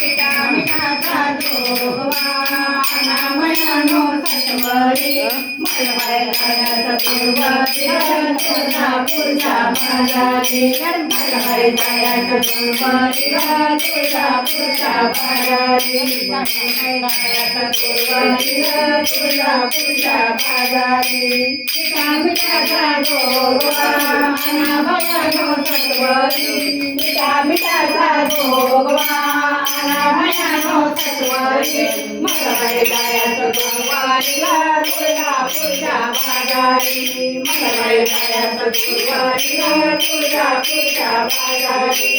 पिता मिठाचा जोगवा अनामयानो सत्वरी मलबाईचा तुळवती तुळजापूरच्या बाजारी मलबाईचा तुळवती तुळजापूरच्या बाजारी मलबाईचा तुळवती तुळजापूरच्या बाजारी पिता मिठाचा जोगवा अनामयानो सत्वरी पिता मिठाचा जोगवा अनामयानो सत्वरी मलबाईचा तुळवतीला तुळजापूरच्या बाजारी मलबाईचा तुळवतीला तुळजापूरच्या बाजारी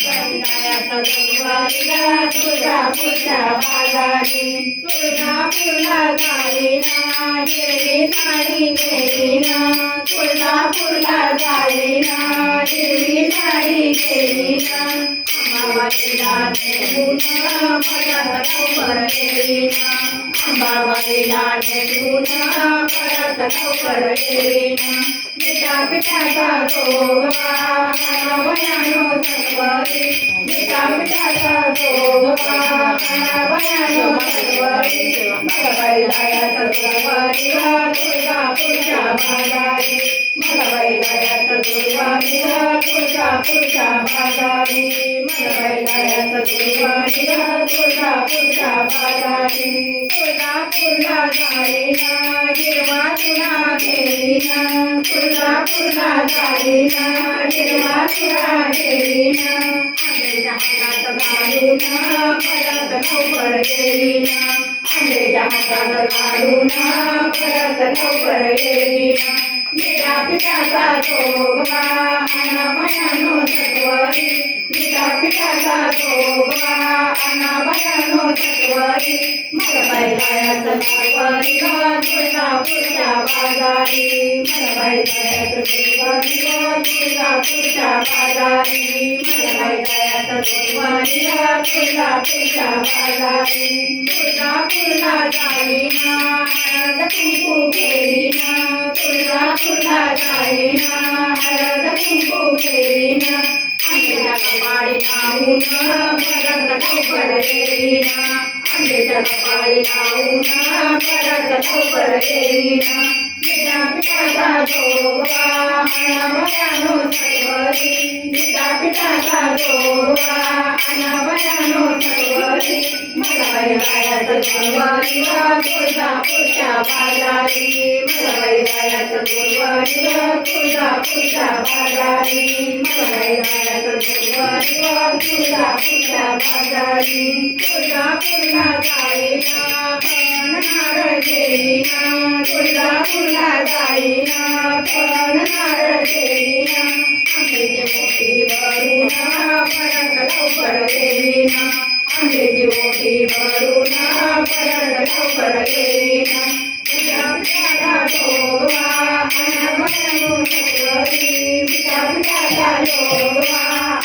मलबाईचा तुळवतीला तुळजापूरच्या बाजारी तुळजापूरला जाईना हिरवी साडी घेईना तुळजापूरला जाईना हिरवी साडी घेईना अंबाबाईला नेऊन परत लवकर येईना अंबाबाईला नेऊन परत लवकर येईना पिठाचा जोगवा अनामयानो सत्वरी पिठाचा जोगवा अनामयानो सत्वरी मलबाईचा तुळवतीला तुळजापूरच्या बाजारी मलबाईचा तुळवतीला तुळजापूरच्या बाजारी मलबाईचा तुळवतीला तुळजापूरच्या बाजारी तुळजापूरला जाईना हिरवा तुळा घेईना तुळजापूरला जाईना हिरवा तुळा घेईना आंब्याच्या हातात घालून परत लवकर येईना आंब्याच्या हातात घालून परत लवकर येईना पिठाचा जोगवा अनामयानो सत्वरी पिठाचा जोगवा अनामयानो सत्वरी मलबाईचा तुळवतीला तुळजापूरच्या बाजारी मलबाईचा तुळवतीला तुळजापूरच्या बाजारी मलबाईचा तुळवतीला तुळजापूरच्या बाजारी तुळजापूरला जाईना हळद कुंकू घेईना तुळजापूरला जाईना हळद कुंकू घेईना आंब्याच्या कपाळी लावून परत लवकर येईना आंब्याच्या कपाळी लावून परत लवकर येईना पिठाचा जोगवा अनामयानो सत्वरी पिठाचा जोगवा अनामयानो सत्वरी मलबाईचा तुळवतीला तुळजापूरच्या बाजारी मलबाईचा तुळवतीला तुळजापूरच्या बाजारी मलबाईचा तुळवतीला तुळजापूरच्या बाजारी तुळजापूरला जाईना पण नारळ घेईना तुळजापूरला जाईना पण नारळ घेईना आंब्याची मोठी भरून परत लवकर येईना आंब्याची मोठी भरून परत लवकर येईना पिठाचा जोगवा अनामयानो सत्वरी पिठाचा जोगवा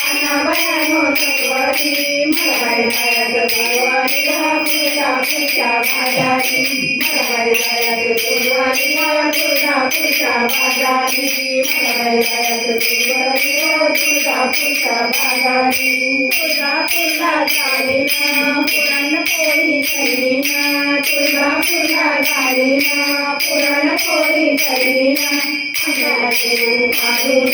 अनामयानो सत्वरी मलबाईचा तुळवतीला तुळजापूरच्या बाजारी मलबाईचा तुळवतीला तुळजापूरच्या बाजारी मलबाईचा तुळवतीला तुळजापूरच्या बाजारी तुळजापूरला जाईना पुरणपोळी करीना तुळजापूरला जाईना पुरणपोळी करीना आंब्याला देऊ घालून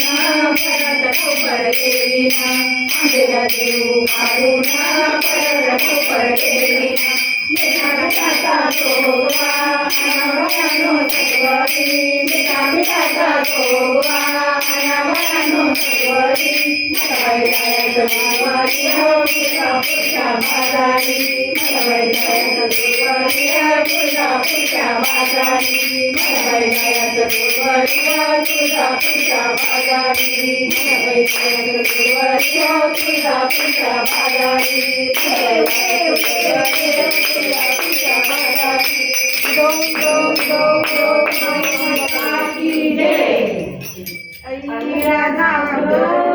परत लवकर येईना आंब्याला देऊ घालून परत लवकर येईना पिठाचा जोगवा अनामयानो सत्वरी पिठाचा जोगवा अनामयानो सत्वरी मलबाईचा तुळवतीला तुळजापूरच्या बाजारी मलबाईचा तुळवतीला तुळजापूरच्या बाजारी मलबाईचा तुळवतीला तुळजापूरच्या बाजारी मलबाईचा तुळवतीला तुळजापूरच्या बाजारी तुळजापूरच्या बाजारी डोंग डोंग डोंग डोंग की जय राधा